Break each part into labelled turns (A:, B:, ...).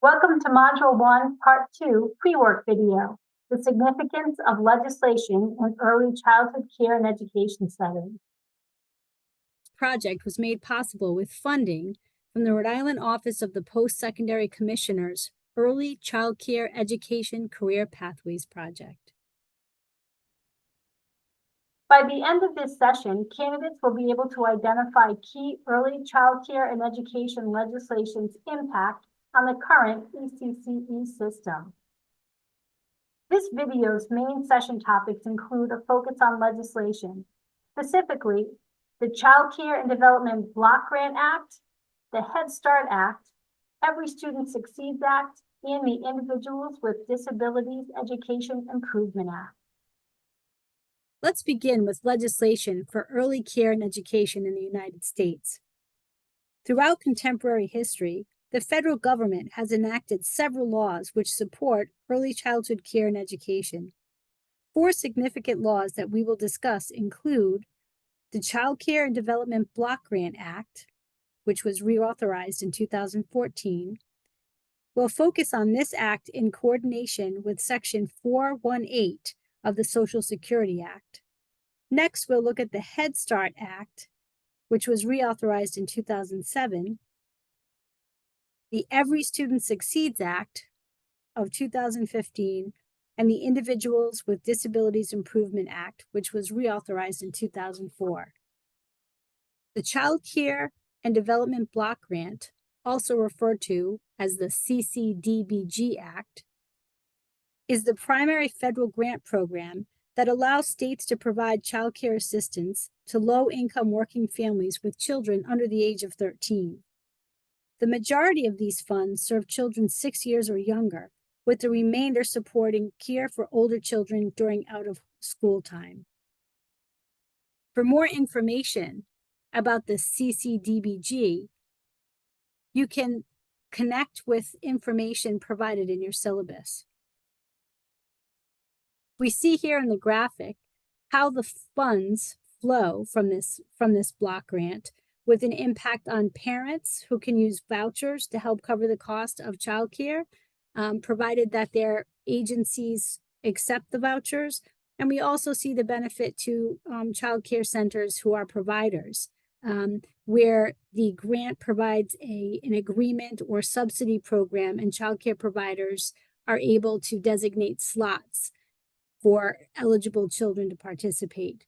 A: Welcome to Module 1, Part 2, Pre-Work Video, the significance of legislation in early childhood care and education settings.
B: Project was made possible with funding from the Rhode Island Office of the Post-Secondary Commissioner's Early Child Care Education Career Pathways Project.
A: By the end of this session, candidates will be able to identify key early child care and education legislation's impact on the current ECCE system. This video's main session topics include a focus on legislation, specifically the Child Care and Development Block Grant Act, the Head Start Act, Every Student Succeeds Act, and the Individuals with Disabilities Education Improvement Act.
B: Let's begin with legislation for early care and education in the United States. Throughout contemporary history, the federal government has enacted several laws which support early childhood care and education. Four significant laws that we will discuss include the Child Care and Development Block Grant Act, which was reauthorized in 2014. We'll focus on this act in coordination with Section 418 of the Social Security Act. Next, we'll look at the Head Start Act, which was reauthorized in 2007, the Every Student Succeeds Act of 2015, and the Individuals with Disabilities Improvement Act, which was reauthorized in 2004. The Child Care and Development Block Grant, also referred to as the CCDBG Act, is the primary federal grant program that allows states to provide child care assistance to low-income working families with children under the age of 13. The majority of these funds serve children 6 years or younger, with the remainder supporting care for older children during out-of-school time. For more information about the CCDBG, you can connect with information provided in your syllabus. We see here in the graphic how the funds flow from this block grant, with an impact on parents who can use vouchers to help cover the cost of childcare, provided that their agencies accept the vouchers. And we also see the benefit to child care centers who are providers, where the grant provides an agreement or subsidy program, and child care providers are able to designate slots for eligible children to participate.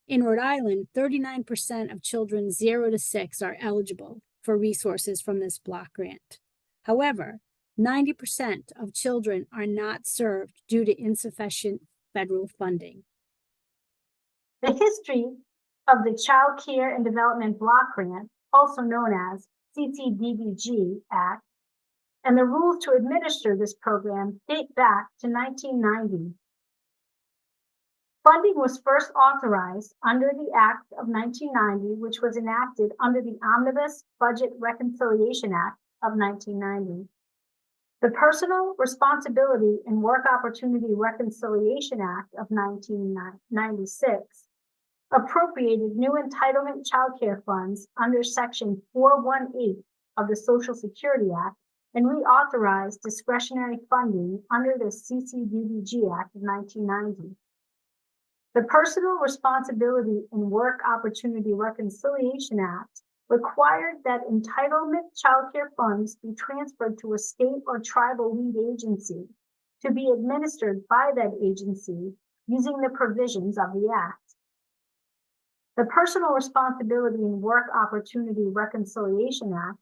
B: In Rhode Island, 39% of children 0 to 6 are eligible for resources from this block grant. However, 90% of children are not served due to insufficient federal funding.
A: The history of the Child Care and Development Block Grant, also known as CCDBG Act, and the rules to administer this program date back to 1990. Funding was first authorized under the Act of 1990, which was enacted under the Omnibus Budget Reconciliation Act of 1990. The Personal Responsibility and Work Opportunity Reconciliation Act of 1996 appropriated new entitlement child care funds under Section 418 of the Social Security Act and reauthorized discretionary funding under the CCDBG Act of 1990. The Personal Responsibility and Work Opportunity Reconciliation Act required that entitlement child care funds be transferred to a state or tribal lead agency to be administered by that agency using the provisions of the Act. The Personal Responsibility and Work Opportunity Reconciliation Act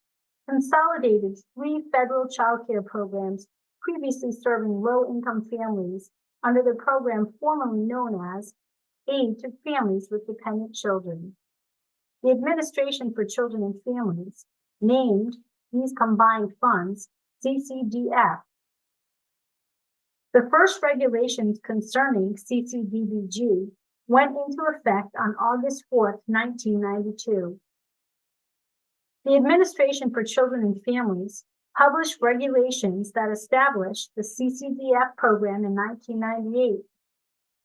A: consolidated 3 federal child care programs previously serving low-income families under the program formerly known as Aid to Families with Dependent Children. The Administration for Children and Families named these combined funds CCDF. The first regulations concerning CCDBG went into effect on August 4, 1992. The Administration for Children and Families published regulations that established the CCDF program in 1998.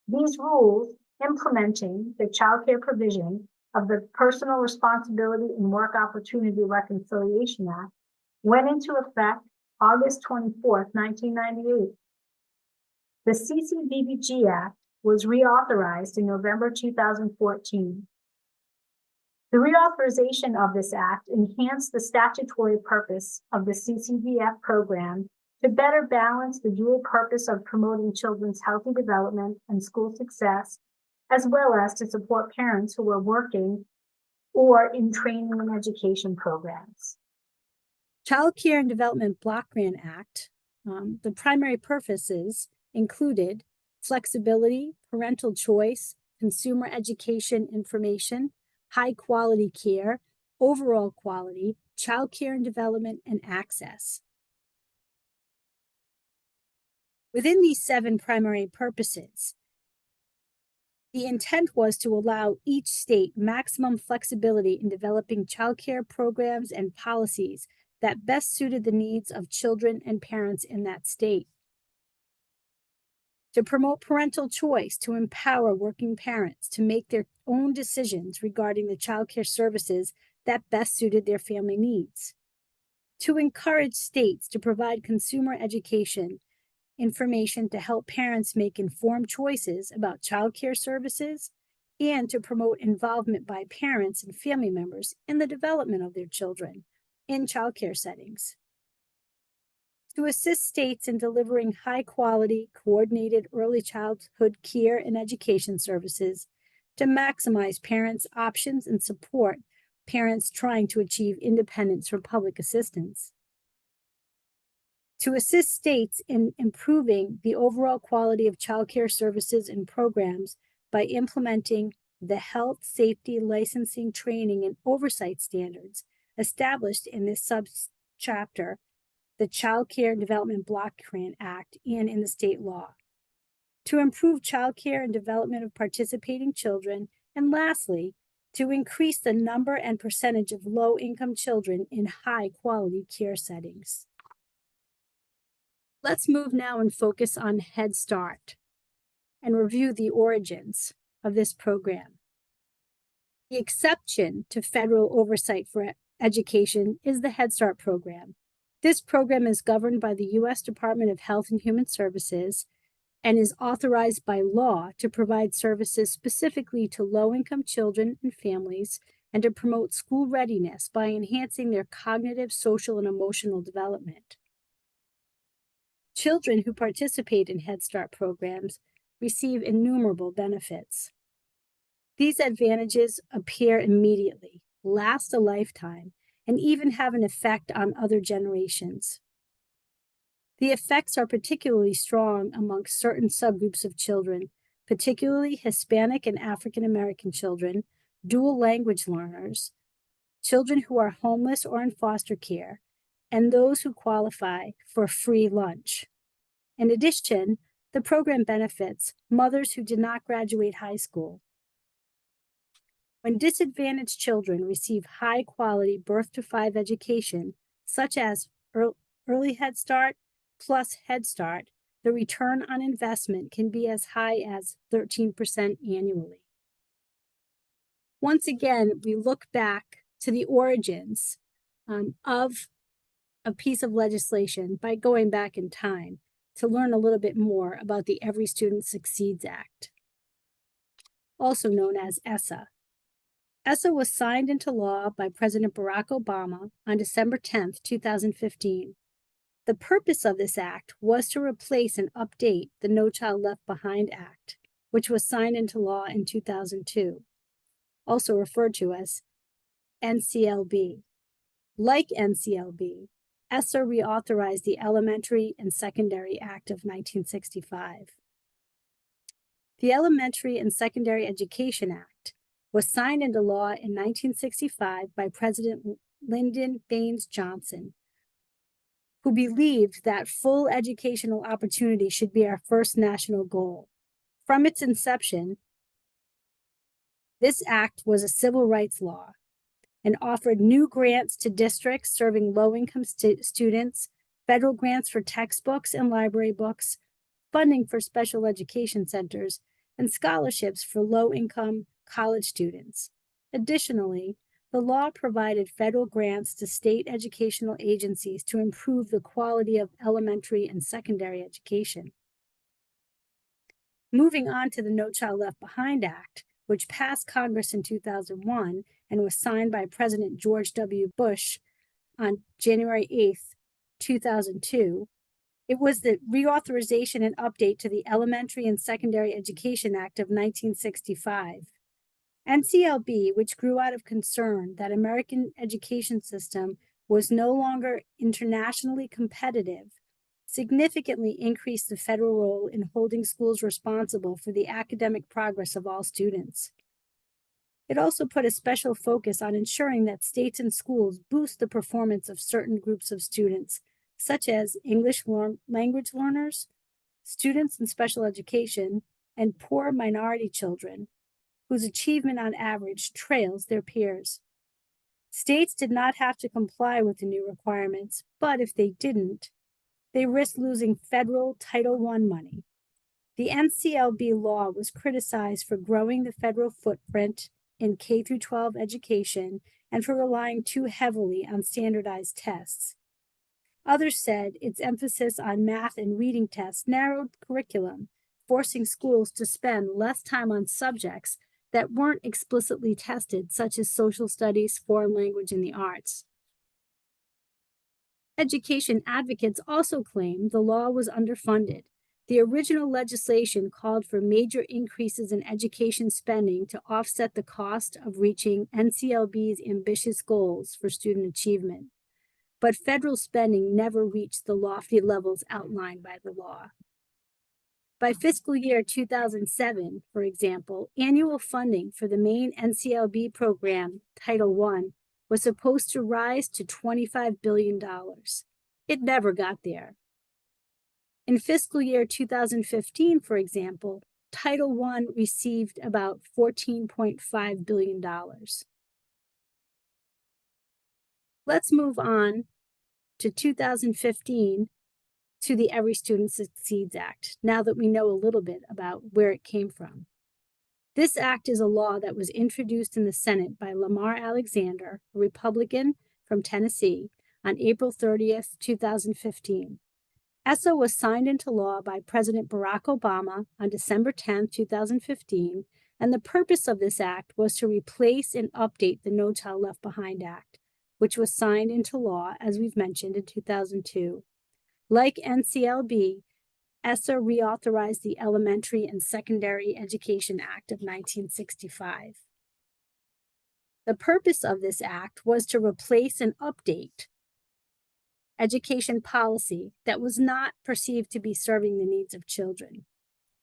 A: These rules implementing the child care provision of the Personal Responsibility and Work Opportunity Reconciliation Act went into effect August 24th, 1998. The CCDBG Act was reauthorized in November 2014. The reauthorization of this act enhanced the statutory purpose of the CCDF program to better balance the dual purpose of promoting children's healthy development and school success, as well as to support parents who are working or in training and education programs.
B: Child Care and Development Block Grant Act, the primary purposes included flexibility, parental choice, consumer education information, high quality care, overall quality, child care and development, and access. Within these 7 primary purposes, the intent was to allow each state maximum flexibility in developing child care programs and policies that best suited the needs of children and parents in that state. To promote parental choice, to empower working parents to make their own decisions regarding the child care services that best suited their family needs. To encourage states to provide consumer education information to help parents make informed choices about child care services, and to promote involvement by parents and family members in the development of their children in child care settings. To assist states in delivering high-quality, coordinated early childhood care and education services to maximize parents' options and support parents trying to achieve independence from public assistance. To assist states in improving the overall quality of child care services and programs by implementing the health, safety, licensing, training, and oversight standards established in this subchapter, the Child Care and Development Block Grant Act, and in the state law. To improve child care and development of participating children, and lastly, to increase the number and percentage of low-income children in high-quality care settings. Let's move now and focus on Head Start and review the origins of this program. The exception to federal oversight for education is the Head Start program. This program is governed by the U.S. Department of Health and Human Services and is authorized by law to provide services specifically to low-income children and families and to promote school readiness by enhancing their cognitive, social, and emotional development. Children who participate in Head Start programs receive innumerable benefits. These advantages appear immediately, last a lifetime, and even have an effect on other generations. The effects are particularly strong amongst certain subgroups of children, particularly Hispanic and African American children, dual language learners, children who are homeless or in foster care, and those who qualify for free lunch. In addition, the program benefits mothers who did not graduate high school. When disadvantaged children receive high-quality birth to 5 education, such as early Head Start plus Head Start, the return on investment can be as high as 13% annually. Once again, we look back to the origins of a piece of legislation by going back in time to learn a little bit more about the Every Student Succeeds Act, also known as ESSA. ESSA was signed into law by President Barack Obama on December 10, 2015. The purpose of this act was to replace and update the No Child Left Behind Act, which was signed into law in 2002, also referred to as NCLB. Like NCLB, ESSA reauthorized the Elementary and Secondary Act of 1965. The Elementary and Secondary Education Act was signed into law in 1965 by President Lyndon Baines Johnson, who believed that full educational opportunity should be our first national goal. From its inception, this act was a civil rights law and offered new grants to districts serving low-income students, federal grants for textbooks and library books, funding for special education centers, and scholarships for low-income college students. Additionally, The law provided federal grants to state educational agencies to improve the quality of elementary and secondary education. Moving on to the No Child Left Behind Act, which passed Congress in 2001 and was signed by President George W. Bush on January 8th, 2002. It was the reauthorization and update to the Elementary and Secondary Education Act of 1965. NCLB, which grew out of concern that American education system was no longer internationally competitive, significantly increased the federal role in holding schools responsible for the academic progress of all students. It also put a special focus on ensuring that states and schools boost the performance of certain groups of students, such as English language learners, students in special education, and poor minority children, whose achievement on average trails their peers. States did not have to comply with the new requirements, but if they didn't, they risked losing federal Title I money. The NCLB law was criticized for growing the federal footprint in K-12 education and for relying too heavily on standardized tests. Others said its emphasis on math and reading tests narrowed curriculum, forcing schools to spend less time on subjects that weren't explicitly tested, such as social studies, foreign language, and the arts. Education advocates also claim the law was underfunded. The original legislation called for major increases in education spending to offset the cost of reaching NCLB's ambitious goals for student achievement. But federal spending never reached the lofty levels outlined by the law. By fiscal year 2007, for example, annual funding for the main NCLB program, Title I, was supposed to rise to $25 billion. It never got there. In fiscal year 2015, for example, Title I received about $14.5 billion. Let's move on to 2015 to the Every Student Succeeds Act, now that we know a little bit about where it came from. This act is a law that was introduced in the Senate by Lamar Alexander, a Republican from Tennessee, on April 30th, 2015. ESSA was signed into law by President Barack Obama on December 10, 2015, and the purpose of this act was to replace and update the No Child Left Behind Act, which was signed into law, as we've mentioned, in 2002. Like NCLB, ESSA reauthorized the Elementary and Secondary Education Act of 1965. The purpose of this act was to replace and update education policy that was not perceived to be serving the needs of children.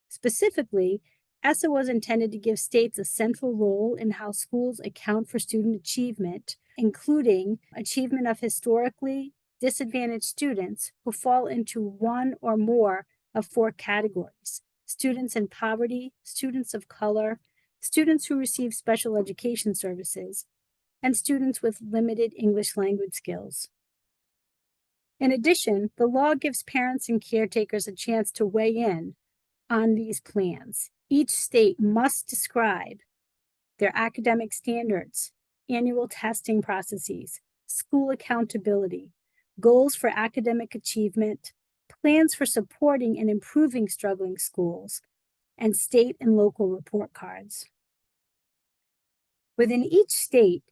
B: Specifically, ESSA was intended to give states a central role in how schools account for student achievement, including achievement of historically disadvantaged students who fall into one or more of four categories: students in poverty, students of color, students who receive special education services, and students with limited English language skills. In addition, the law gives parents and caretakers a chance to weigh in on these plans. Each state must describe their academic standards, annual testing processes, school accountability, goals for academic achievement, plans for supporting and improving struggling schools, and state and local report cards. Within each state,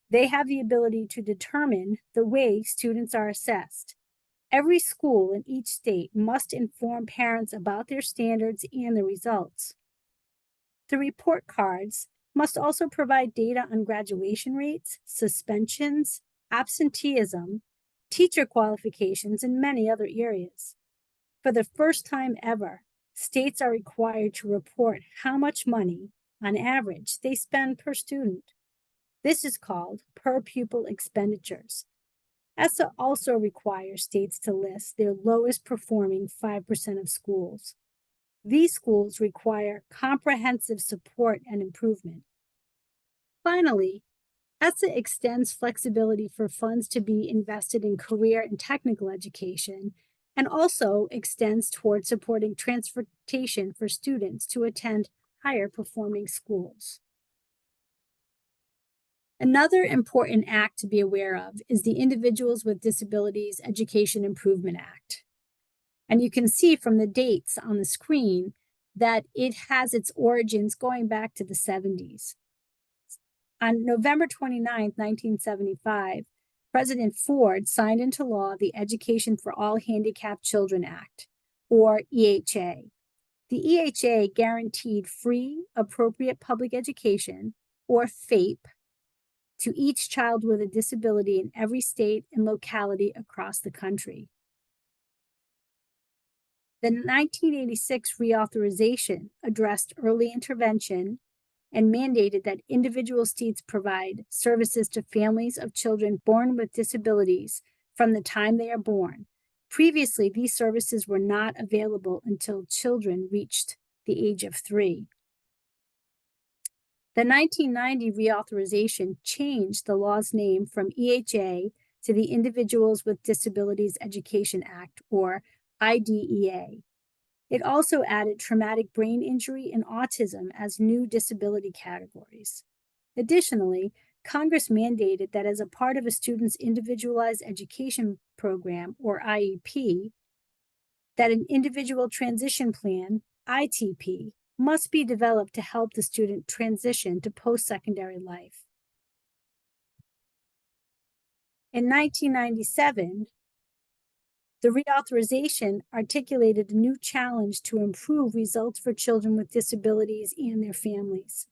B: they have the ability to determine the way students are assessed. Every school in each state must inform parents about their standards and the results. The report cards must also provide data on graduation rates, suspensions, absenteeism, teacher qualifications, and many other areas. For the first time ever, states are required to report how much money, on average, they spend per student. This is called per pupil expenditures. ESSA also requires states to list their lowest performing 5% of schools. These schools require comprehensive support and improvement. Finally, ESSA extends flexibility for funds to be invested in career and technical education, and also extends toward supporting transportation for students to attend higher performing schools. Another important act to be aware of is the Individuals with Disabilities Education Improvement Act. And you can see from the dates on the screen that it has its origins going back to the 70s. On November 29, 1975, President Ford signed into law the Education for All Handicapped Children Act, or EHA. The EHA guaranteed free, appropriate public education, or FAPE, to each child with a disability in every state and locality across the country. The 1986 reauthorization addressed early intervention and mandated that individual states provide services to families of children born with disabilities from the time they are born. Previously, these services were not available until children reached the age of 3. The 1990 reauthorization changed the law's name from EHA to the Individuals with Disabilities Education Act, or IDEA. It also added traumatic brain injury and autism as new disability categories. Additionally, Congress mandated that as a part of a student's individualized education program, or IEP, that an individual transition plan, ITP, must be developed to help the student transition to post-secondary life. In 1997, the reauthorization articulated a new challenge to improve results for children with disabilities and their families.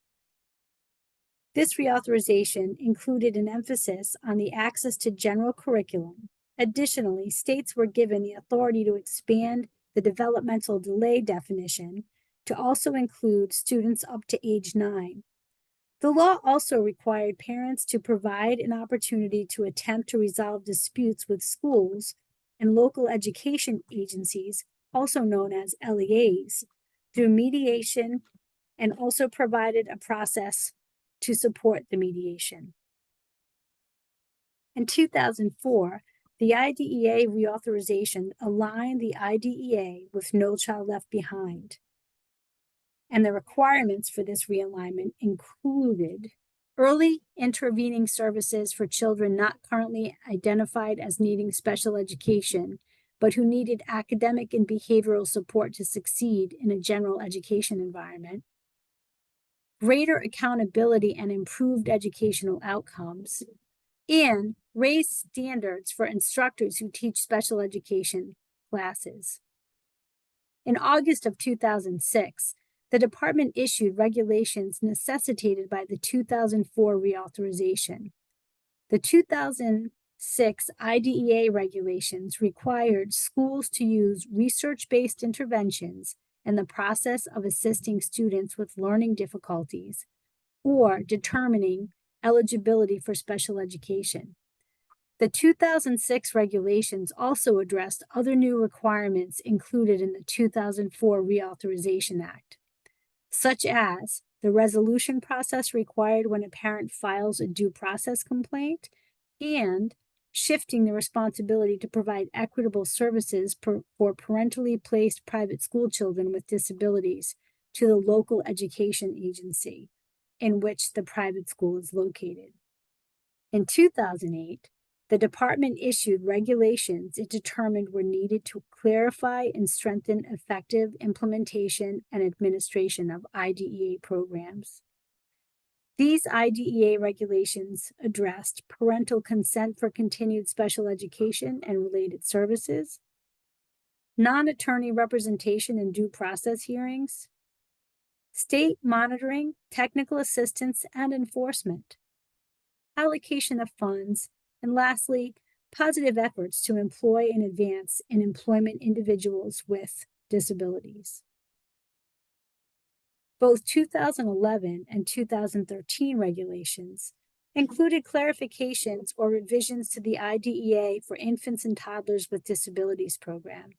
B: This reauthorization included an emphasis on the access to general curriculum. Additionally, states were given the authority to expand the developmental delay definition to also include students up to age 9. The law also required parents to provide an opportunity to attempt to resolve disputes with schools and local education agencies, also known as LEAs, through mediation, and also provided a process to support the mediation. In 2004, the IDEA reauthorization aligned the IDEA with No Child Left Behind, and the requirements for this realignment included early intervening services for children not currently identified as needing special education, but who needed academic and behavioral support to succeed in a general education environment, greater accountability and improved educational outcomes, and raised standards for instructors who teach special education classes. In August of 2006, the department issued regulations necessitated by the 2004 reauthorization. The 2006 IDEA regulations required schools to use research-based interventions in the process of assisting students with learning difficulties or determining eligibility for special education. The 2006 regulations also addressed other new requirements included in the 2004 Reauthorization Act, such as the resolution process required when a parent files a due process complaint, and shifting the responsibility to provide equitable services for parentally placed private school children with disabilities to the local education agency in which the private school is located. In 2008, the department issued regulations it determined were needed to clarify and strengthen effective implementation and administration of IDEA programs. These IDEA regulations addressed parental consent for continued special education and related services, non-attorney representation in due process hearings, state monitoring, technical assistance, and enforcement, allocation of funds, and lastly, positive efforts to employ and advance in employment individuals with disabilities. Both 2011 and 2013 regulations included clarifications or revisions to the IDEA for infants and toddlers with disabilities program.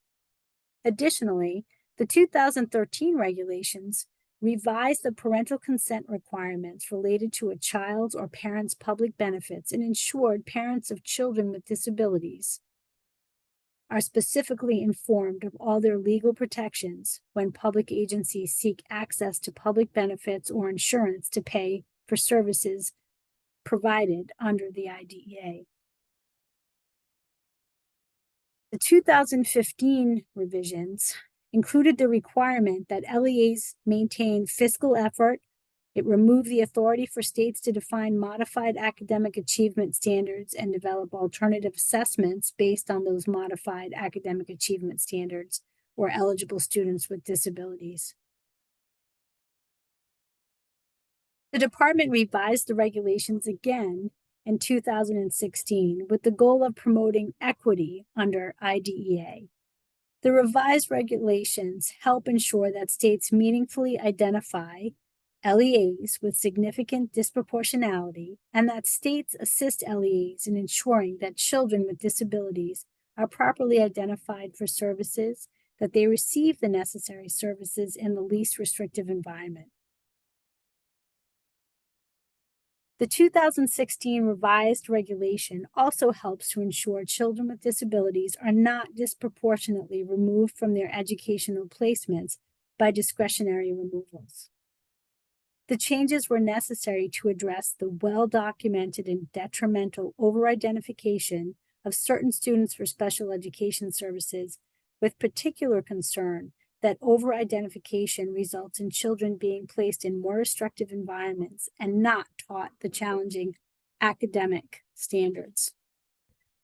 B: Additionally, the 2013 regulations revised the parental consent requirements related to a child's or parent's public benefits and ensured parents of children with disabilities are specifically informed of all their legal protections when public agencies seek access to public benefits or insurance to pay for services provided under the IDEA. The 2015 revisions included the requirement that LEAs maintain fiscal effort. It removed the authority for states to define modified academic achievement standards and develop alternative assessments based on those modified academic achievement standards for eligible students with disabilities. The department revised the regulations again in 2016 with the goal of promoting equity under IDEA. The revised regulations help ensure that states meaningfully identify LEAs with significant disproportionality and that states assist LEAs in ensuring that children with disabilities are properly identified for services, that they receive the necessary services in the least restrictive environment. The 2016 revised regulation also helps to ensure children with disabilities are not disproportionately removed from their educational placements by discretionary removals. The changes were necessary to address the well-documented and detrimental over-identification of certain students for special education services, with particular concern that over-identification results in children being placed in more restrictive environments and not taught the challenging academic standards.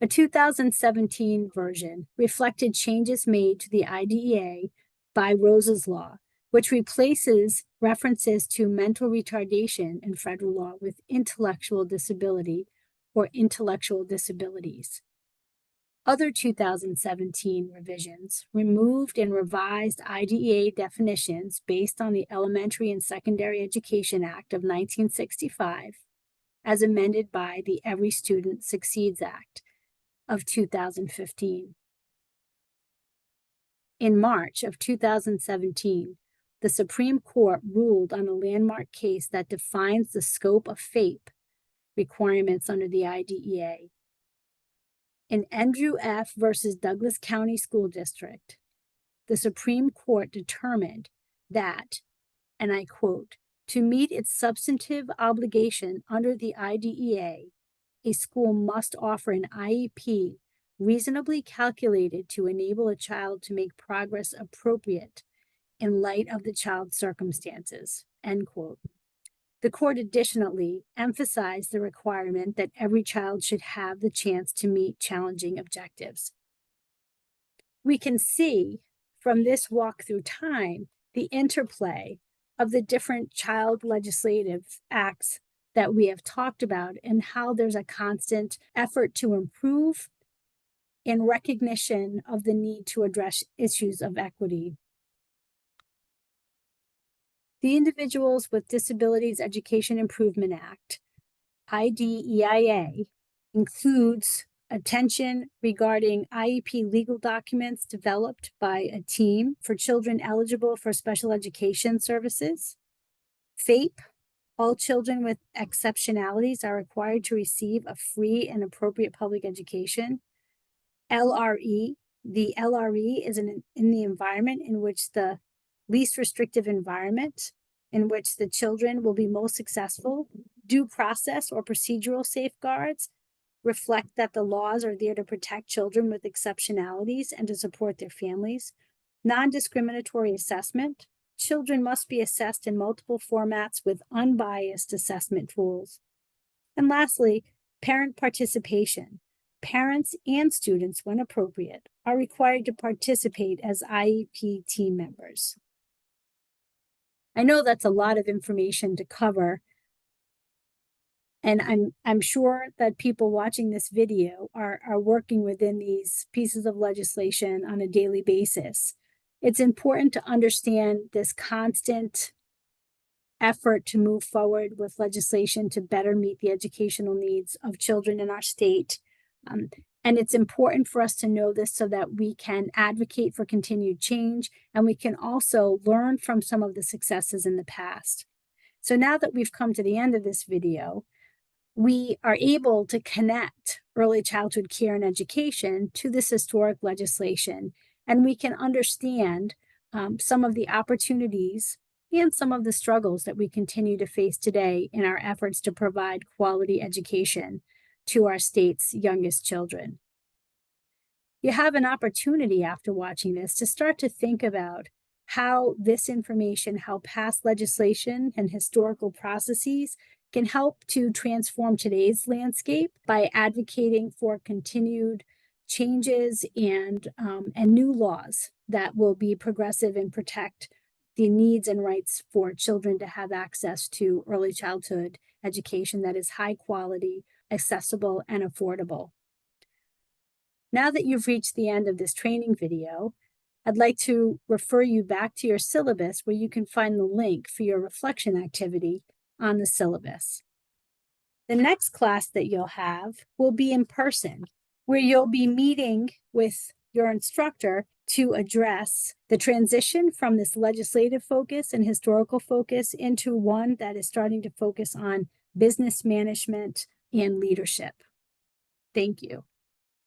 B: A 2017 version reflected changes made to the IDEA by Rose's Law, which replaces references to mental retardation in federal law with intellectual disability or intellectual disabilities. Other 2017 revisions removed and revised IDEA definitions based on the Elementary and Secondary Education Act of 1965, as amended by the Every Student Succeeds Act of 2015. In March of 2017, the Supreme Court ruled on a landmark case that defines the scope of FAPE requirements under the IDEA. In Andrew F. versus Douglas County School District, the Supreme Court determined that, and I quote, to meet its substantive obligation under the IDEA, a school must offer an IEP reasonably calculated to enable a child to make progress appropriate in light of the child's circumstances, end quote. The court additionally emphasized the requirement that every child should have the chance to meet challenging objectives. We can see from this walk through time the interplay of the different child legislative acts that we have talked about and how there's a constant effort to improve in recognition of the need to address issues of equity. The Individuals with Disabilities Education Improvement Act, IDEIA, includes attention regarding IEP legal documents developed by a team for children eligible for special education services. FAPE, all children with exceptionalities are required to receive a free and appropriate public education. LRE, the LRE is in the environment in which the least restrictive environment in which the children will be most successful. Due process or procedural safeguards reflect that the laws are there to protect children with exceptionalities and to support their families. Non-discriminatory assessment. Children must be assessed in multiple formats with unbiased assessment tools. And lastly, parent participation. Parents and students, when appropriate, are required to participate as IEP team members. I know that's a lot of information to cover, and I'm sure that people watching this video are working within these pieces of legislation on a daily basis. It's important to understand this constant effort to move forward with legislation to better meet the educational needs of children in our state. And it's important for us to know this so that we can advocate for continued change, and we can also learn from some of the successes in the past. So now that we've come to the end of this video, we are able to connect early childhood care and education to this historic legislation, and we can understand some of the opportunities and some of the struggles that we continue to face today in our efforts to provide quality education to our state's youngest children. You have an opportunity after watching this to start to think about how this information, how past legislation and historical processes can help to transform today's landscape by advocating for continued changes and new laws that will be progressive and protect the needs and rights for children to have access to early childhood education that is high quality, accessible, and affordable. Now that you've reached the end of this training video, I'd like to refer you back to your syllabus where you can find the link for your reflection activity on the syllabus. The next class that you'll have will be in person, where you'll be meeting with your instructor to address the transition from this legislative focus and historical focus into one that is starting to focus on business management and leadership. Thank you.